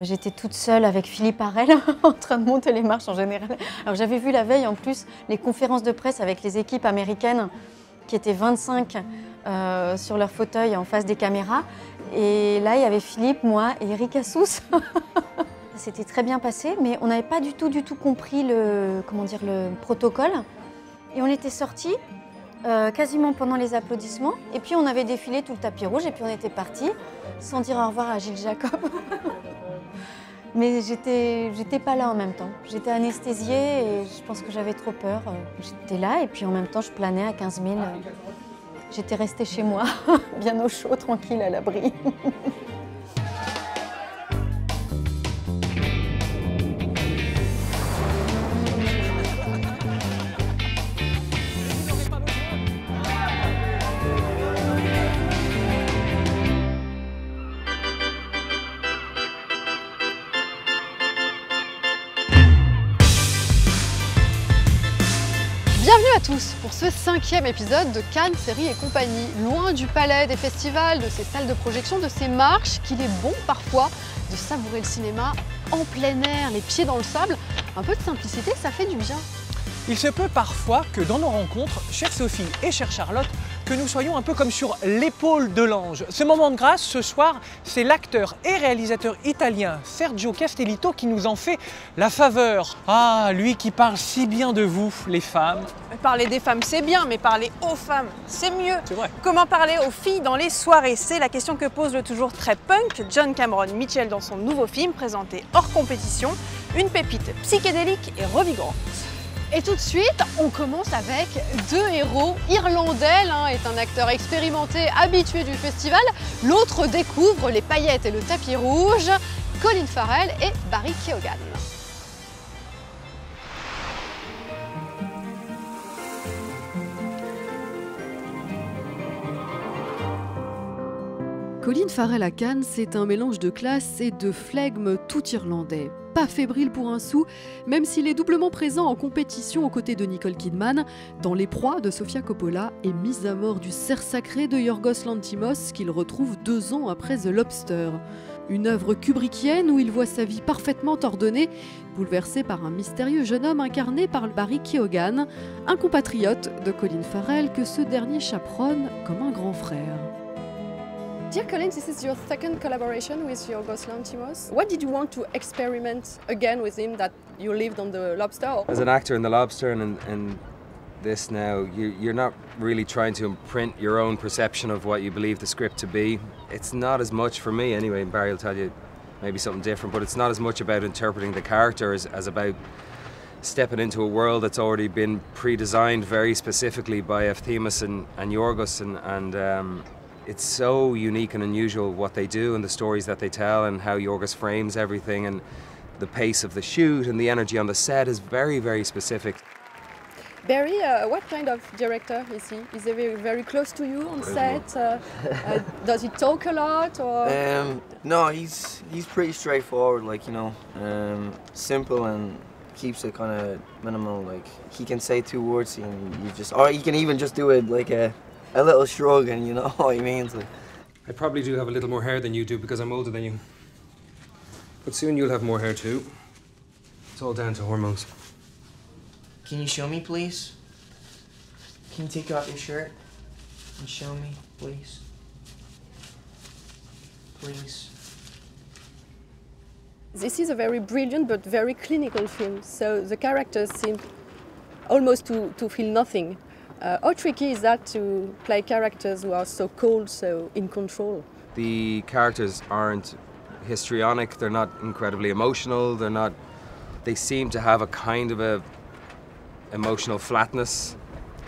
J'étais toute seule avec Philippe Harel en train de monter les marches en général. Alors j'avais vu la veille en plus les conférences de presse avec les équipes américaines qui étaient 25 sur leur fauteuil en face des caméras. Et là il y avait Philippe, moi et Eric Assous. C'était très bien passé, mais on n'avait pas du tout compris le protocole. Et on était sortis quasiment pendant les applaudissements. Et puis on avait défilé tout le tapis rouge et puis on était partis sans dire au revoir à Gilles Jacob. Mais j'étais pas là en même temps. J'étais anesthésiée et je pense que j'avais trop peur. J'étais là et puis en même temps je planais à 15 000. J'étais restée chez moi, bien au chaud, tranquille, à l'abri. Bienvenue à tous pour ce 5e épisode de Cannes Séries et compagnie. Loin du palais, des festivals, de ces salles de projection, de ces marches, qu'il est bon parfois de savourer le cinéma en plein air, les pieds dans le sable. Un peu de simplicité, ça fait du bien. Il se peut parfois que dans nos rencontres, chère Sophie et chère Charlotte, que nous soyons un peu comme sur l'épaule de l'ange. Ce moment de grâce, ce soir, c'est l'acteur et réalisateur italien Sergio Castellitto qui nous en fait la faveur. Ah, lui qui parle si bien de vous, les femmes. Parler des femmes, c'est bien, mais parler aux femmes, c'est mieux. C'est vrai. Comment parler aux filles dans les soirées? C'est la question que pose le toujours très punk John Cameron Mitchell dans son nouveau film présenté hors compétition, une pépite psychédélique et revigorante. Et tout de suite, on commence avec deux héros irlandais. L'un est un acteur expérimenté, habitué du festival. L'autre découvre les paillettes et le tapis rouge. Colin Farrell et Barry Keoghan. Colin Farrell à Cannes, c'est un mélange de classe et de flegme tout irlandais. Pas fébrile pour un sou, même s'il est doublement présent en compétition aux côtés de Nicole Kidman, dans Les Proies de Sofia Coppola et Mise à mort du cerf sacré de Yorgos Lanthimos qu'il retrouve 2 ans après The Lobster. Une œuvre kubrickienne où il voit sa vie parfaitement ordonnée, bouleversée par un mystérieux jeune homme incarné par Barry Keoghan, un compatriote de Colin Farrell que ce dernier chaperonne comme un grand frère. Dear Colin, this is your second collaboration with Yorgos Lanthimos. What did you want to experiment again with him that you lived on The Lobster? As an actor in The Lobster and this now, you're not really trying to imprint your own perception of what you believe the script to be. It's not as much for me anyway, and Barry will tell you maybe something different, but it's not as much about interpreting the character as about stepping into a world that's already been pre-designed very specifically by Efthymis and Yorgos, and it's so unique and unusual what they do and the stories that they tell and how Yorgos frames everything, and the pace of the shoot and the energy on the set is very, very specific. Barry, what kind of director is he? Is he very close to you on set? Does he talk a lot? Or? No, he's pretty straightforward, like, you know, simple, and keeps it kind of minimal. Like, he can say 2 words and you just, or he can even just do it like a little shrug, and you know what he means. Like. I probably do have a little more hair than you do because I'm older than you. But soon you'll have more hair too. It's all down to hormones. Can you show me, please? Can you take off your shirt and show me, please? Please. This is a very brilliant but very clinical film, so the characters seem almost to feel nothing. How tricky is that to play characters who are so cold, so in control? The characters aren't histrionic, they're not incredibly emotional, they seem to have a kind of a emotional flatness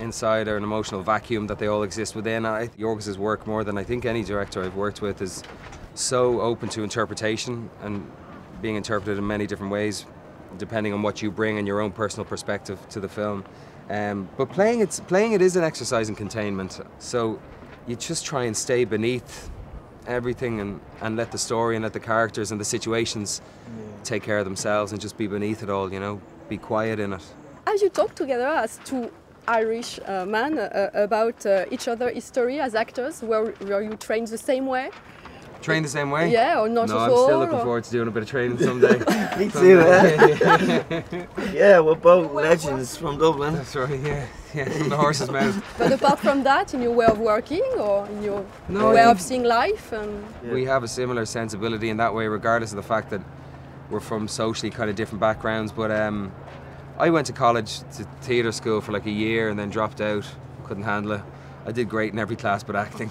inside, or an emotional vacuum that they all exist within. Yorgos' work, more than I think any director I've worked with, is so open to interpretation and being interpreted in many different ways, depending on what you bring and your own personal perspective to the film. But playing it is an exercise in containment. So you just try and stay beneath everything and let the story and let the characters and the situations take care of themselves, and just be beneath it all, you know, be quiet in it. Have you talked together as 2 Irish men about each other's history as actors? Were you trained the same way? Train the same way? Yeah, or not No, at I'm all? still looking or- forward to doing a bit of training someday. Me too, yeah, we're both legends from Dublin. That's right, yeah, from the horse's mouth. But apart from that, in your way of working or in your No, way I of seeing life? We have a similar sensibility in that way, regardless of the fact that we're from socially kind of different backgrounds. But I went to college, to theatre school for like a year and then dropped out, couldn't handle it. I did great in every class but acting.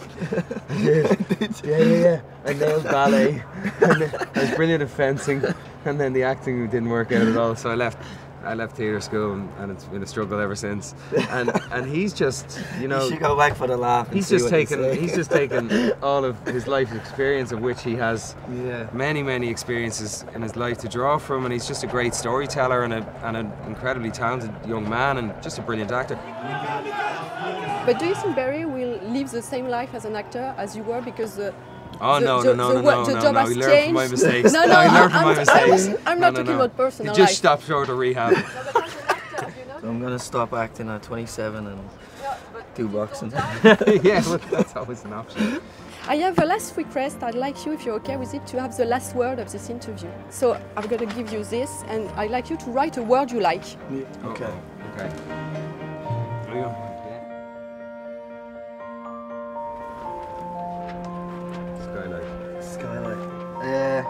Yeah. I nailed ballet. And I was brilliant at fencing, and then the acting didn't work out at all. So I left theatre school, and it's been a struggle ever since. And he's just, you know, You should go back for the laugh. And he's see just what they taken say. he's just taken all of his life experience, of which he has many experiences in his life to draw from, and he's just a great storyteller and an incredibly talented young man and just a brilliant actor. But do you think Barry will live the same life as an actor as you were? Because the Oh, no, the job has he learned from my changed. mistakes. No, he learned from my mistakes. I'm not talking about personal He just life. stopped short of rehab. So I'm gonna stop acting at 27 and do boxing. Yeah, well, that's always an option. I have a last request. I'd like you, if you're okay with it, to have the last word of this interview. So I'm going to give you this, and I'd like you to write a word you like. Okay. Okay. There you go. Skylight.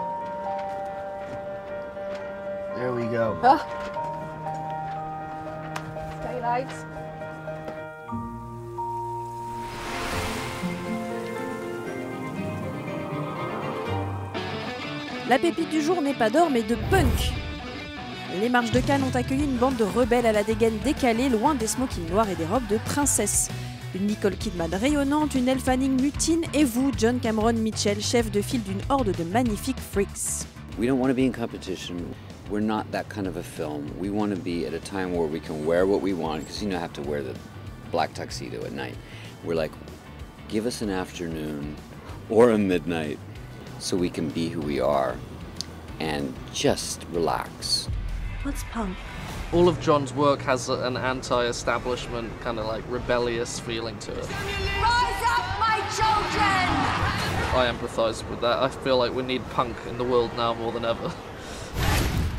There we go. Skylight. La pépite du jour n'est pas d'or mais de punk. Les Marches de Cannes ont accueilli une bande de rebelles à la dégaine décalée, loin des smokings noirs et des robes de princesse. Une Nicole Kidman rayonnante, une Elle Fanning mutine et vous, John Cameron Mitchell, chef de file d'une horde de magnifiques freaks. We don't want to be in competition. We're not that kind of a film. We want to be at a time where we can wear what we want, because you have to wear the black tuxedo at night. We're like, give us an afternoon or a midnight so we can be who we are and just relax. What's punk? All of John's work has an anti-establishment, kind of like rebellious feeling to it. Rise up, my children! I empathise with that. I feel like we need punk in the world now more than ever.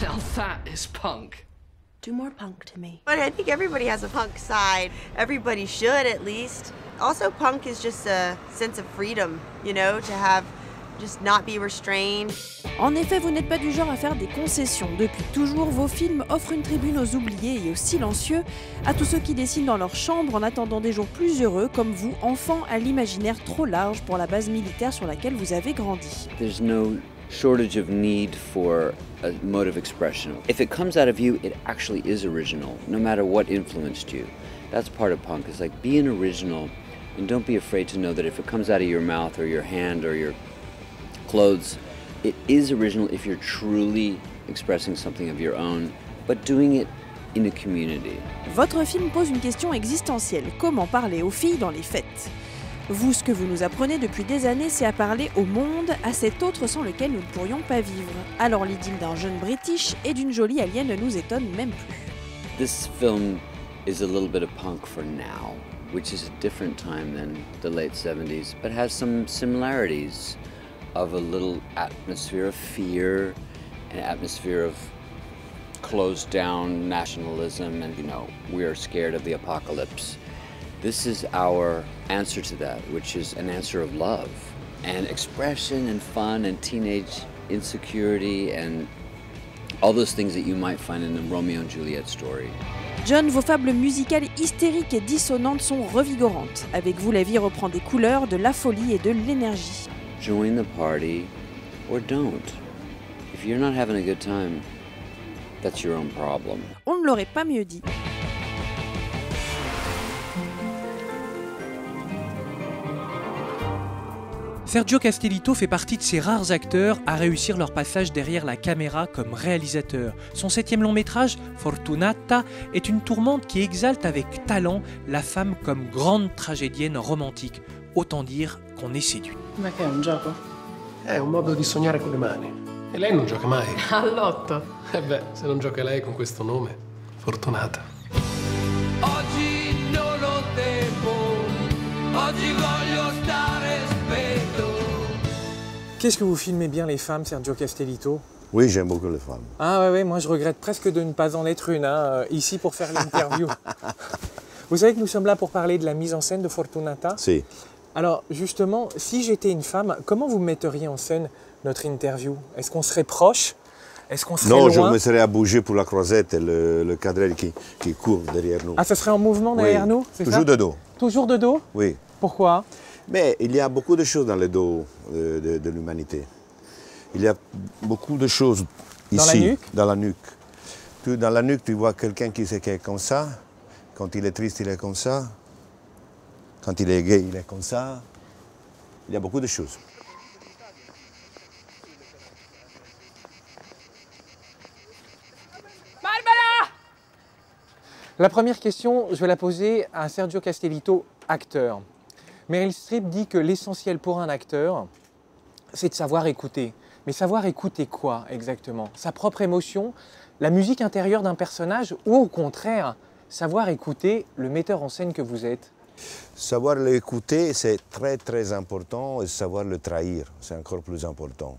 Now that is punk. Do more punk to me. But I think everybody has a punk side. Everybody should, at least. Also, punk is just a sense of freedom, you know, to have just not be restrained. En effet, vous n'êtes pas du genre à faire des concessions. Depuis toujours, vos films offrent une tribune aux oubliés et aux silencieux, à tous ceux qui dessinent dans leur chambre en attendant des jours plus heureux, comme vous, enfants à l'imaginaire trop large pour la base militaire sur laquelle vous avez grandi. There's no shortage of need for a mode of expression. If it comes out of you, it actually is original, no matter what influenced you. That's part of punk, is like, be an original, and don't be afraid to know that if it comes out of your mouth or your hand or your clothes, it is original if you're truly expressing something of your own, but doing it in a community. Votre film pose une question existentielle. Comment parler aux filles dans les fêtes? Vous, ce que vous nous apprenez depuis des années, c'est à parler au monde, à cet autre sans lequel nous ne pourrions pas vivre. Alors l'idylle d'un jeune British et d'une jolie alien ne nous étonne même plus. This film is a little bit of punk for now, which is a different time than the late 70s, but has some similarities of a little atmosphere of fear, an atmosphere of closed down nationalism, and we are scared of the apocalypse. This is our answer to that, which is an answer of love and expression and fun and teenage insecurity and all those things that you might find in a Romeo and Juliet story. John, vos fables musicales hystériques et dissonantes sont revigorantes. Avec vous, la vie reprend des couleurs, de la folie et de l'énergie. Join the party or don't. If you're not having a good time, that's your own problem. On ne l'aurait pas mieux dit. Sergio Castellitto fait partie de ces rares acteurs à réussir leur passage derrière la caméra comme réalisateur. Son 7e long métrage, Fortunata, est une tourmente qui exalte avec talent la femme comme grande tragédienne romantique. Autant dire qu'on est séduit. Ma che è un gioco? È un modo di sognare con le mani. E lei non gioca mai. All'otto? Beh, se non gioca lei con questo nome, Fortunata. Oggi non ho tempo, oggi voglio stare spento. Qu'est-ce que vous filmez bien les femmes, Sergio Castellitto? Oui, j'aime beaucoup les femmes. Ah ouais, moi je regrette presque de ne pas en être une, ici pour faire l'interview. Vous savez que nous sommes là pour parler de la mise en scène de Fortunata? Si. Alors justement, si j'étais une femme, comment vous metteriez en scène notre interview? Est-ce qu'on serait proche? Est-ce qu'on serait non, loin? je me serais à bouger pour la croisette et le cadrel qui court derrière nous. Ah, ça serait en mouvement derrière nous, c'est ça? Toujours de dos. Toujours de dos? Oui. Pourquoi? Mais il y a beaucoup de choses dans le dos de l'humanité. Il y a beaucoup de choses ici, dans la nuque. Dans la nuque, tu vois quelqu'un qui est comme ça. Quand il est triste, il est comme ça. Quand il est gay, il est comme ça. Il y a beaucoup de choses. Barbara! La première question, je vais la poser à Sergio Castellitto, acteur. Meryl Streep dit que l'essentiel pour un acteur, c'est de savoir écouter. Mais savoir écouter quoi exactement? Sa propre émotion, la musique intérieure d'un personnage ou au contraire, savoir écouter le metteur en scène que vous êtes? Savoir l'écouter, c'est très très important et savoir le trahir, c'est encore plus important.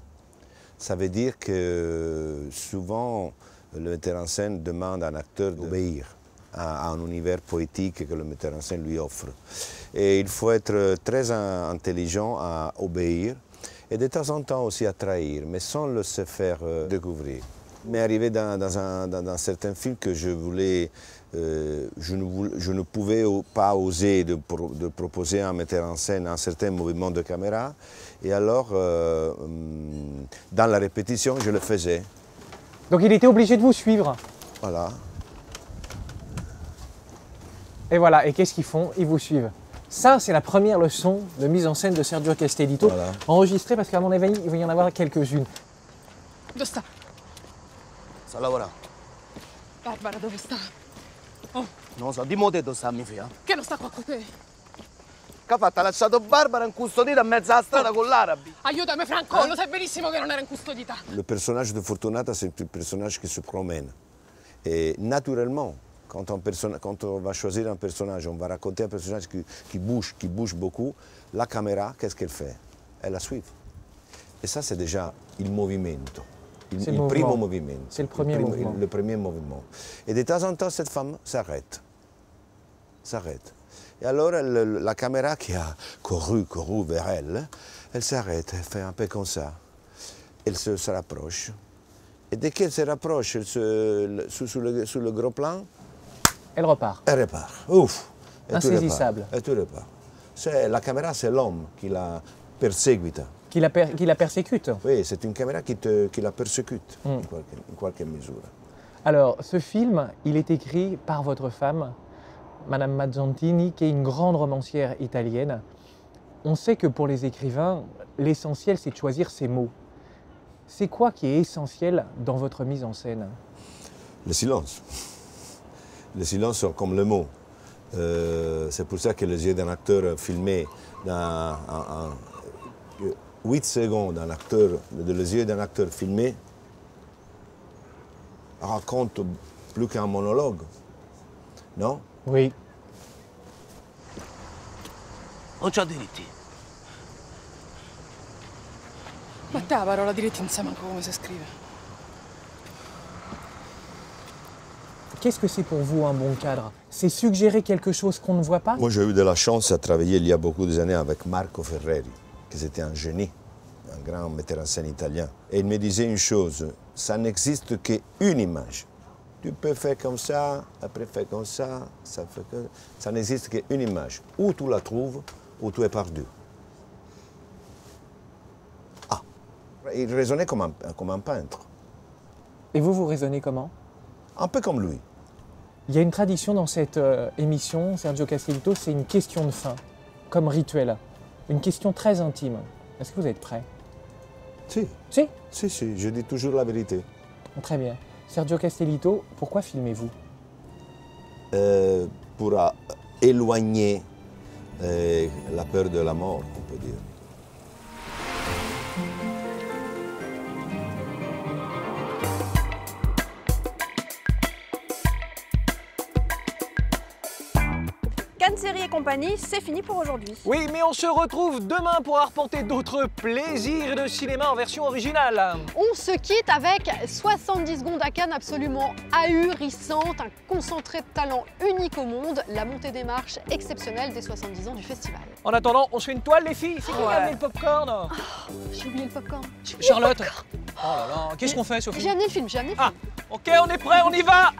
Ça veut dire que souvent, le metteur en scène demande à un acteur d'obéir à un univers poétique que le metteur en scène lui offre. Et il faut être très intelligent à obéir et de temps en temps aussi à trahir, mais sans le se faire découvrir. Mais arrivé dans certains films que je voulais, je ne pouvais pas oser de proposer à un metteur en scène un certain mouvement de caméra, et alors dans la répétition, je le faisais. Donc il était obligé de vous suivre? Voilà. Et voilà, et qu'est-ce qu'ils font? Ils vous suivent. Ça, c'est la première leçon de mise en scène de Sergio Castellitto, voilà. Enregistrée parce qu'à mon avis, il va y en avoir quelques-unes. Dove sta? Sta lavorando. Barbara, dove sta? Oh. Non lo so, dimmi te dove sta mia figlia. Che non sta qua con te? Che ha fatto? Ha lasciato Barbara incustodita in mezzo alla strada con l'arabi. Aiutami Franco, lo sai benissimo che non era incustodita. Le personnage de Fortunata, c'est un personnage qui se promène. Et naturellement, quand on va choisir un personnage, on va raconter un personnage qui bouge beaucoup, la caméra, qu'est-ce qu'elle fait? Elle la suit. Et ça, c'est déjà il movimento. Il primo movimento. C'est le premier mouvement. Le premier mouvement. Et de temps en temps, cette femme s'arrête. Et alors, la caméra qui a couru vers elle, elle s'arrête, elle fait un peu comme ça. Elle se rapproche. Et dès qu'elle se rapproche sur le gros plan, elle repart. Elle repart. Ouf. Insaisissable. Et tout repart. La caméra, c'est l'homme qui la persécuta. Qui la persécute? Oui, c'est une caméra qui la persécute, en quelque mesure. Alors, ce film, il est écrit par votre femme, Madame Mazzantini, qui est une grande romancière italienne. On sait que pour les écrivains, l'essentiel, c'est de choisir ses mots. C'est quoi qui est essentiel dans votre mise en scène? Le silence. Les silences sont comme le mot. C'est pour ça que les yeux d'un acteur filmé dans 8 secondes, les yeux d'un acteur filmé racontent plus qu'un monologue. Non? Oui. Non c'ha diritti. Ma te la parola diritti non sai manco come si scrive. Qu'est-ce que c'est pour vous un bon cadre? C'est suggérer quelque chose qu'on ne voit pas? Moi, j'ai eu de la chance à travailler il y a beaucoup d'années avec Marco Ferreri, qui était un génie, un grand metteur en scène italien. Et il me disait une chose, ça n'existe qu'une image. Tu peux faire comme ça, après faire comme ça fait que... Ça n'existe qu'une image. Ou tu la trouves, ou tu es perdu. Ah, il raisonnait comme un peintre. Et vous raisonnez comment? Un peu comme lui. Il y a une tradition dans cette émission, Sergio Castellitto, c'est une question de fin, comme rituel. Une question très intime. Est-ce que vous êtes prêt? Si. Si? Si, je dis toujours la vérité. Très bien. Sergio Castellitto, pourquoi filmez-vous? Pour éloigner la peur de la mort, on peut dire. Cannes Série et compagnie, c'est fini pour aujourd'hui. Oui, mais on se retrouve demain pour arpenter d'autres plaisirs de cinéma en version originale. On se quitte avec 70 secondes à Cannes absolument ahurissantes, un concentré de talent unique au monde, la montée des marches exceptionnelle des 70 ans du festival. En attendant, on se fait une toile, les filles. C'est qui a amené le popcorn? Oh, j'ai oublié le popcorn. Charlotte. Oh là là, qu'est-ce qu'on fait, Sophie? J'ai amené le film, Ok, on est prêt, on y va.